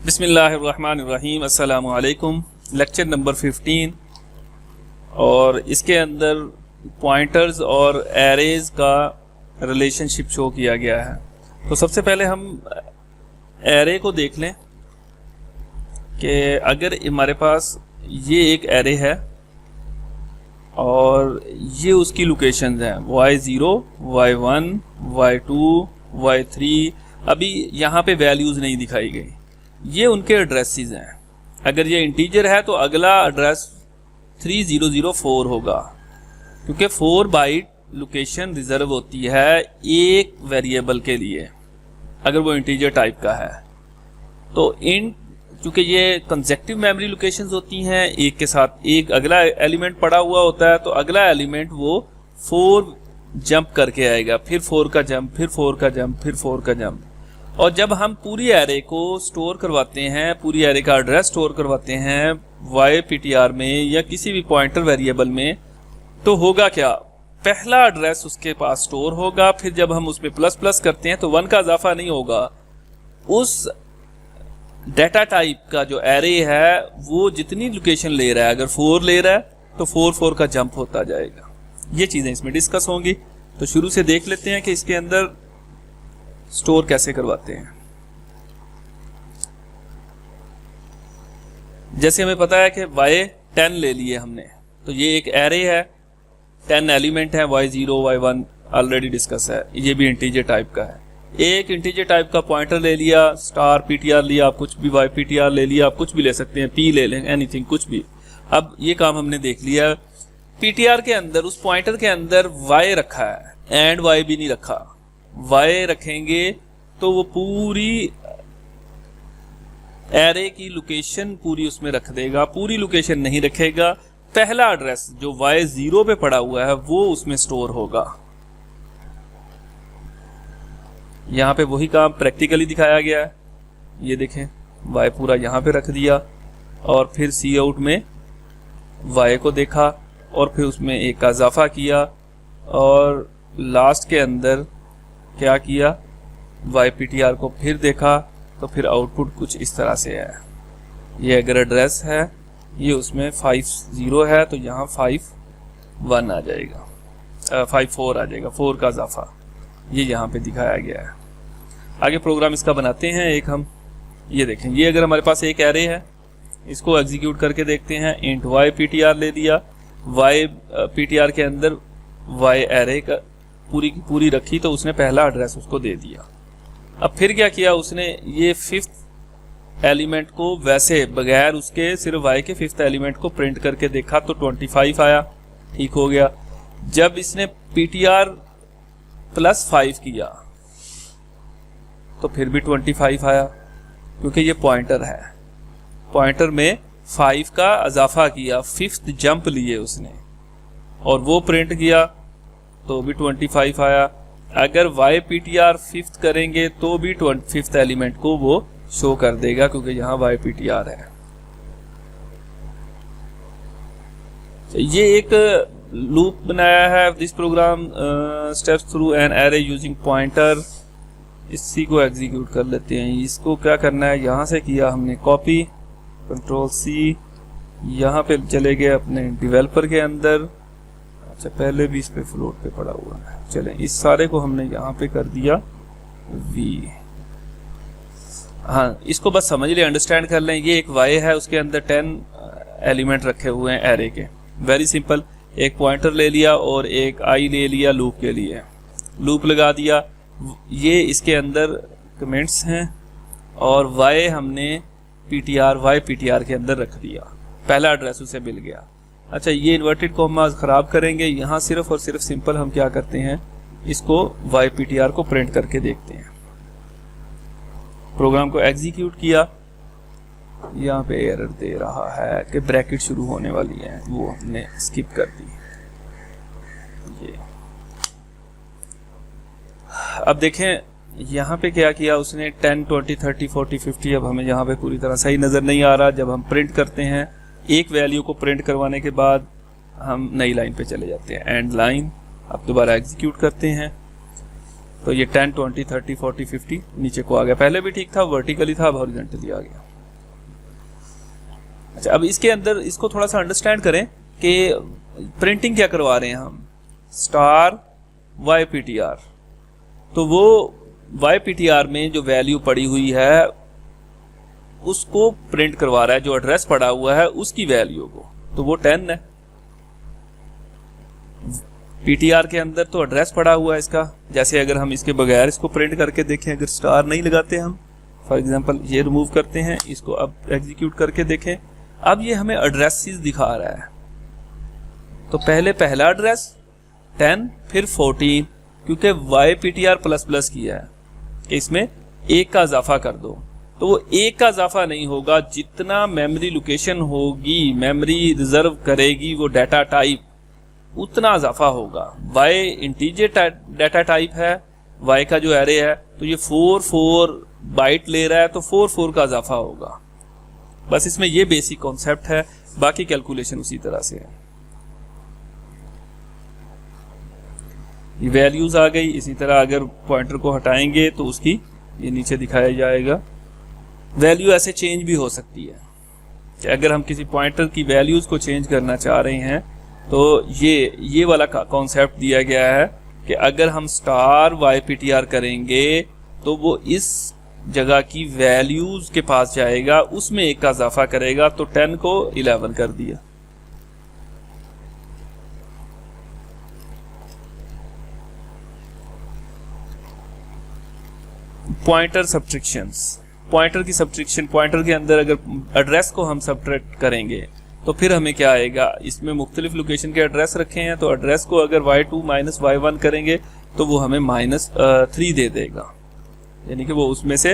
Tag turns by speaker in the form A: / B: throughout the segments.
A: बिस्मिल्लाहिर्रहमानिर्रहीम। अस्सलामु अलैकुम। लेक्चर नंबर 15 और इसके अंदर पॉइंटर्स और एरेज का रिलेशनशिप शो किया गया है। तो सबसे पहले हम एरे को देख लें कि अगर हमारे पास ये एक एरे है और ये उसकी लोकेशंस हैं y0, y1, y2, y3। अभी यहाँ पे वैल्यूज़ नहीं दिखाई गई, ये उनके एड्रेसेस हैं। अगर ये इंटीजर है तो अगला एड्रेस 3004 होगा, क्योंकि 4 बाइट लोकेशन रिजर्व होती है एक वेरिएबल के लिए अगर वो इंटीजर टाइप का है। तो चूँकि ये कंसेक्टिव मेमोरी लोकेशंस होती हैं, एक के साथ एक अगला एलिमेंट पड़ा हुआ होता है, तो अगला एलिमेंट वो 4 जंप करके आएगा, फिर 4 का जंप, फिर 4 का जंप, फिर 4 का जंप। और जब हम पूरी एरे को स्टोर करवाते हैं, पूरी एरे का एड्रेस स्टोर करवाते हैं YPTR में या किसी भी पॉइंटर वेरिएबल में, तो होगा क्या, पहला एड्रेस उसके पास स्टोर होगा, फिर जब हम उसमें प्लस प्लस करते हैं तो 1 का इजाफा नहीं होगा। उस डाटा टाइप का जो एरे है वो जितनी लोकेशन ले रहा है, अगर 4 ले रहा है तो 4 का जंप होता जाएगा। ये चीज़ें इसमें डिस्कस होंगी। तो शुरू से देख लेते हैं कि इसके अंदर स्टोर कैसे करवाते हैं। जैसे हमें पता है कि y10 ले लिए हमने, तो ये एक एरे है, 10 एलिमेंट है, y0, y1 ऑलरेडी डिस्कस है, ये भी इंटीजर टाइप का है। एक इंटीजर टाइप का पॉइंटर ले लिया, स्टार PTR लिया, आप कुछ भी YPTR ले लिया, आप कुछ भी ले सकते हैं, P ले लें, एनीथिंग, कुछ भी। अब ये काम हमने देख लिया। PTR के अंदर, उस पॉइंटर के अंदर y रखा है, एंड y भी नहीं रखा। y रखेंगे तो वो पूरी एरे की लोकेशन पूरी उसमें रख देगा, पूरी लोकेशन नहीं रखेगा। पहला एड्रेस जो y0 पे पड़ा हुआ है वो उसमें स्टोर होगा। यहाँ पे वही काम प्रैक्टिकली दिखाया गया है। ये देखें, y पूरा यहाँ पे रख दिया और फिर सी आउट में y को देखा और फिर उसमें एक का इजाफा किया और लास्ट के अंदर क्या किया, YPTR को फिर देखा, तो फिर आउटपुट कुछ इस तरह से है। ये अगर एड्रेस है, ये उसमें 50 है तो यहाँ 51 आ जाएगा, 54 आ जाएगा, 4 का इजाफा ये यहाँ पे दिखाया गया है। आगे प्रोग्राम इसका बनाते हैं एक हम। ये देखें, ये अगर हमारे पास एक एरे है, इसको एग्जीक्यूट करके देखते हैं। इंट YPTR ले दिया, YPTR के अंदर y एरे का पूरी की पूरी रखी, तो उसने पहला एड्रेस उसको दे दिया। अब फिर क्या किया उसने, ये 5th एलिमेंट को वैसे बगैर उसके सिर्फ y के 5th एलिमेंट को प्रिंट करके देखा तो 25 आया, ठीक हो गया। जब इसने PTR +5 किया तो फिर भी 25 आया, क्योंकि ये पॉइंटर है, पॉइंटर में 5 का इजाफा किया, 5th जंप लिए उसने और वो प्रिंट किया तो भी 25 आया। अगर YPTR 5th करेंगे तो भी 5th एलिमेंट को वो शो कर देगा, क्योंकि यहाँ YPTR है। ये एक लूप बनाया है। This program steps through an array using pointer. इसी को एग्जीक्यूट कर लेते हैं। इसको क्या करना है, यहाँ से किया हमने कॉपी, Ctrl+C, यहाँ पे चले गए अपने डेवलपर के अंदर। अच्छा, पहले भी इस पे फ्लोट पे पड़ा हुआ है, चलें इस सारे को हमने यहाँ पे कर दिया V। हाँ, इसको बस समझ लें, अंडरस्टैंड कर लें। ये एक y है, उसके अंदर 10 एलिमेंट रखे हुए हैं एरे के। वेरी सिंपल, एक पॉइंटर ले लिया और एक i ले लिया लूप के लिए, लूप लगा दिया। ये इसके अंदर कमेंट्स हैं और y हमने YPTR के अंदर रख दिया, पहला एड्रेस उसे मिल गया। अच्छा, ये इन्वर्टेड कॉमास खराब करेंगे, यहाँ सिर्फ और सिर्फ सिंपल हम क्या करते हैं, इसको YPTR को प्रिंट करके देखते हैं। प्रोग्राम को एग्जीक्यूट किया, यहाँ पे एरर दे रहा है कि ब्रैकेट शुरू होने वाली है, वो हमने स्किप कर दी। ये अब देखें, यहाँ पे क्या किया उसने, 10, 20, 30, 40, 50। अब हमें यहाँ पे पूरी तरह सही नज़र नहीं आ रहा। जब हम प्रिंट करते हैं, एक वैल्यू को प्रिंट करवाने के बाद हम नई लाइन पे चले जाते हैं, एंड लाइन। अब दोबारा एग्जीक्यूट करते हैं तो ये 10, 20, 30, 40, 50 नीचे को आ गया। पहले भी ठीक था, वर्टिकली था, अब हॉरिजॉन्टली आ गया। अच्छा, अब इसके अंदर इसको थोड़ा सा अंडरस्टैंड करें कि प्रिंटिंग क्या करवा रहे हैं हम, स्टार YPTR। तो वो YPTR में जो वैल्यू पड़ी हुई है उसको प्रिंट करवा रहा है, जो एड्रेस पड़ा हुआ है उसकी वैल्यू को, तो वो 10 है। PTR के अंदर तो एड्रेस पड़ा हुआ है इसका। जैसे अगर हम इसके बगैर इसको प्रिंट करके देखें, अगर स्टार नहीं लगाते हम, फॉर एग्जांपल ये रिमूव करते हैं इसको, अब एग्जीक्यूट करके देखें, अब ये हमें एड्रेसेस दिखा रहा है। तो पहले पहला एड्रेस 10, फिर 14, क्योंकि YPTR प्लस किया है कि इसमें 1 का इजाफा कर दो, तो वो 1 का इजाफा नहीं होगा, जितना मेमोरी लोकेशन होगी, मेमोरी रिजर्व करेगी वो डाटा टाइप, उतना इजाफा होगा। Y इंटीजर डाटा टाइप है, Y का जो एरे है, तो ये 4 बाइट ले रहा है, तो 4 का इजाफा होगा। बस इसमें ये बेसिक कॉन्सेप्ट है, बाकी कैलकुलेशन उसी तरह से है। ये वैल्यूज आ गई। इसी तरह अगर पॉइंटर को हटाएंगे तो उसकी ये नीचे दिखाया जाएगा। वैल्यू ऐसे चेंज भी हो सकती है कि अगर हम किसी पॉइंटर की वैल्यूज को चेंज करना चाह रहे हैं तो ये वाला कॉन्सेप्ट दिया गया है कि अगर हम स्टार YPTR करेंगे तो वो इस जगह की वैल्यूज के पास जाएगा, उसमें 1 का इजाफा करेगा, तो 10 को 11 कर दिया। पॉइंटर सब्ट्रैक्शंस, पॉइंटर की सब्ट्रैक्शन, पॉइंटर के अंदर अगर एड्रेस को हम सब्ट्रैक्ट करेंगे तो फिर हमें क्या आएगा, इसमें मुख्तलिफ लोकेशन के एड्रेस रखे हैं, तो एड्रेस को अगर Y2 माइनस Y1 करेंगे तो वो हमें -3 दे देगा, यानी कि वो उसमें से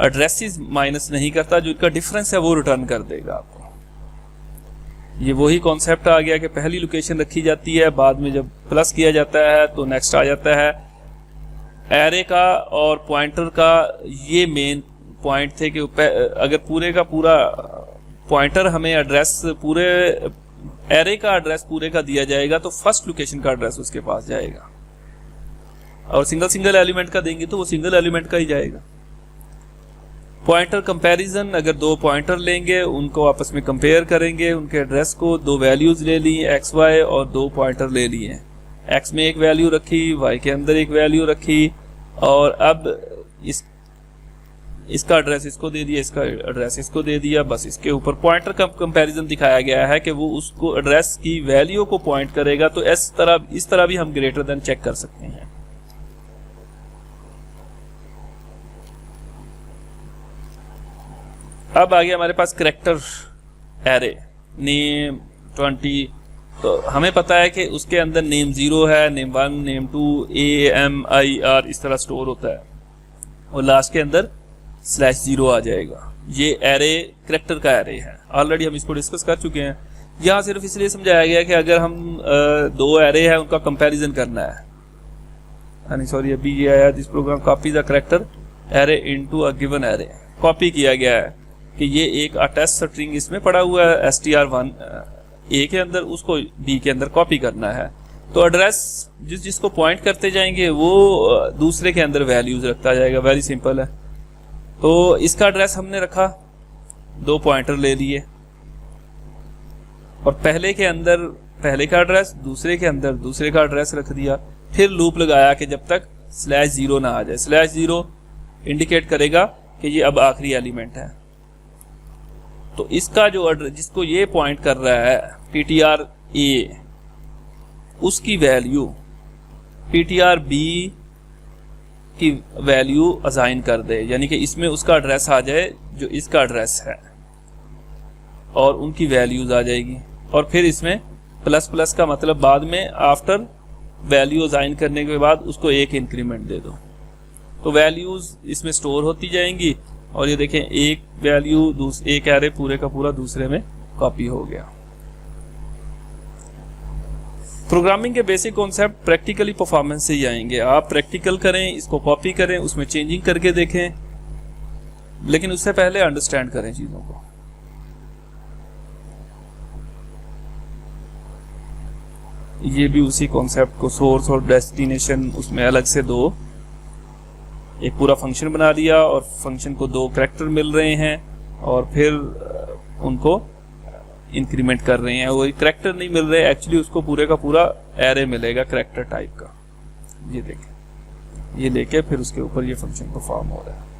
A: एड्रेसेस माइनस नहीं करता, जो इनका डिफरेंस है वो रिटर्न कर देगा आपको। ये वही कॉन्सेप्ट आ गया कि पहली लोकेशन रखी जाती है, बाद में जब प्लस किया जाता है तो नेक्स्ट आ जाता है। एरे का और पॉइंटर का ये मेन पॉइंट थे कि अगर पूरे का पूरा पॉइंटर हमें एड्रेस, पूरे एरे का एड्रेस पूरे का दिया जाएगा तो फर्स्ट लोकेशन का एड्रेस उसके पास जाएगा, और सिंगल एलिमेंट का देंगे तो वो सिंगल एलिमेंट का ही जाएगा। पॉइंटर कंपैरिजन, अगर 2 पॉइंटर लेंगे, उनको आपस में कंपेयर करेंगे, उनके एड्रेस को 2 वैल्यूज ले ली XY और 2 पॉइंटर ले लिए, X में एक वैल्यू रखी, Y के अंदर एक वैल्यू रखी, और अब इसका एड्रेस इसको दे दिया, इसका एड्रेस इसको दे दिया। बस इसके ऊपर पॉइंटर का कंपैरिजन दिखाया गया है कि वो उसको एड्रेस की वैल्यू को पॉइंट करेगा। तो इस तरह भी हम ग्रेटर देन चेक कर सकते हैं। अब आ गया हमारे पास करैक्टर एरे, नेम 20। तो हमें पता है कि उसके अंदर नेम 0 है, नेम 1, नेम 2, AMIR इस तरह स्टोर होता है, और लास्ट के अंदर /0 आ जाएगा। ये एरे करैक्टर का एरे है, ऑलरेडी हम इसको डिस्कस कर चुके हैं। यहाँ सिर्फ इसलिए समझाया गया कि अगर हम 2 एरे है उनका कंपैरिजन करना है, सॉरी अभी ये आया, this program copy the character array into a given array. Copy किया गया है कि ये एक टेस्ट स्ट्रिंग इसमें पड़ा हुआ है str1 A के अंदर, उसको B के अंदर कॉपी करना है। तो एड्रेस जिसको पॉइंट करते जाएंगे वो दूसरे के अंदर वैल्यूज रखता जाएगा। वेरी सिंपल है। तो इसका एड्रेस हमने रखा, 2 पॉइंटर ले लिए, और पहले के अंदर पहले का एड्रेस, दूसरे के अंदर दूसरे का एड्रेस रख दिया। फिर लूप लगाया कि जब तक /0 ना आ जाए। /0 इंडिकेट करेगा कि ये अब आखिरी एलिमेंट है। तो इसका जो एड्रेस जिसको ये पॉइंट कर रहा है PTR A, उसकी वैल्यू PTR B की वैल्यू असाइन कर दे, यानी कि इसमें उसका एड्रेस आ जाए जो इसका एड्रेस है, और उनकी वैल्यूज आ जाएगी। और फिर इसमें ++ का मतलब बाद में आफ्टर वैल्यू असाइन करने के बाद उसको 1 इंक्रीमेंट दे दो, तो वैल्यूज इसमें स्टोर होती जाएंगी। और ये देखें, एक वैल्यू एक एरे पूरे का पूरा दूसरे में कॉपी हो गया। प्रोग्रामिंग के बेसिक कॉन्सेप्ट प्रैक्टिकली परफॉर्मेंस से ही आएंगे। आप प्रैक्टिकल करें, इसको कॉपी करें, उसमें चेंजिंग करके देखें, लेकिन उससे पहले अंडरस्टैंड करें चीजों को। ये भी उसी कॉन्सेप्ट को, सोर्स और डेस्टिनेशन, उसमें अलग से 2 एक पूरा फंक्शन बना दिया, और फंक्शन को 2 कैरेक्टर मिल रहे हैं, और फिर उनको इंक्रीमेंट कर रहे हैं, वो करैक्टर नहीं मिल रहे, एक्चुअली उसको पूरे का पूरा एरे मिलेगा करैक्टर टाइप का। ये देखें, ये लेके फिर उसके ऊपर ये फंक्शन परफॉर्म हो रहा है।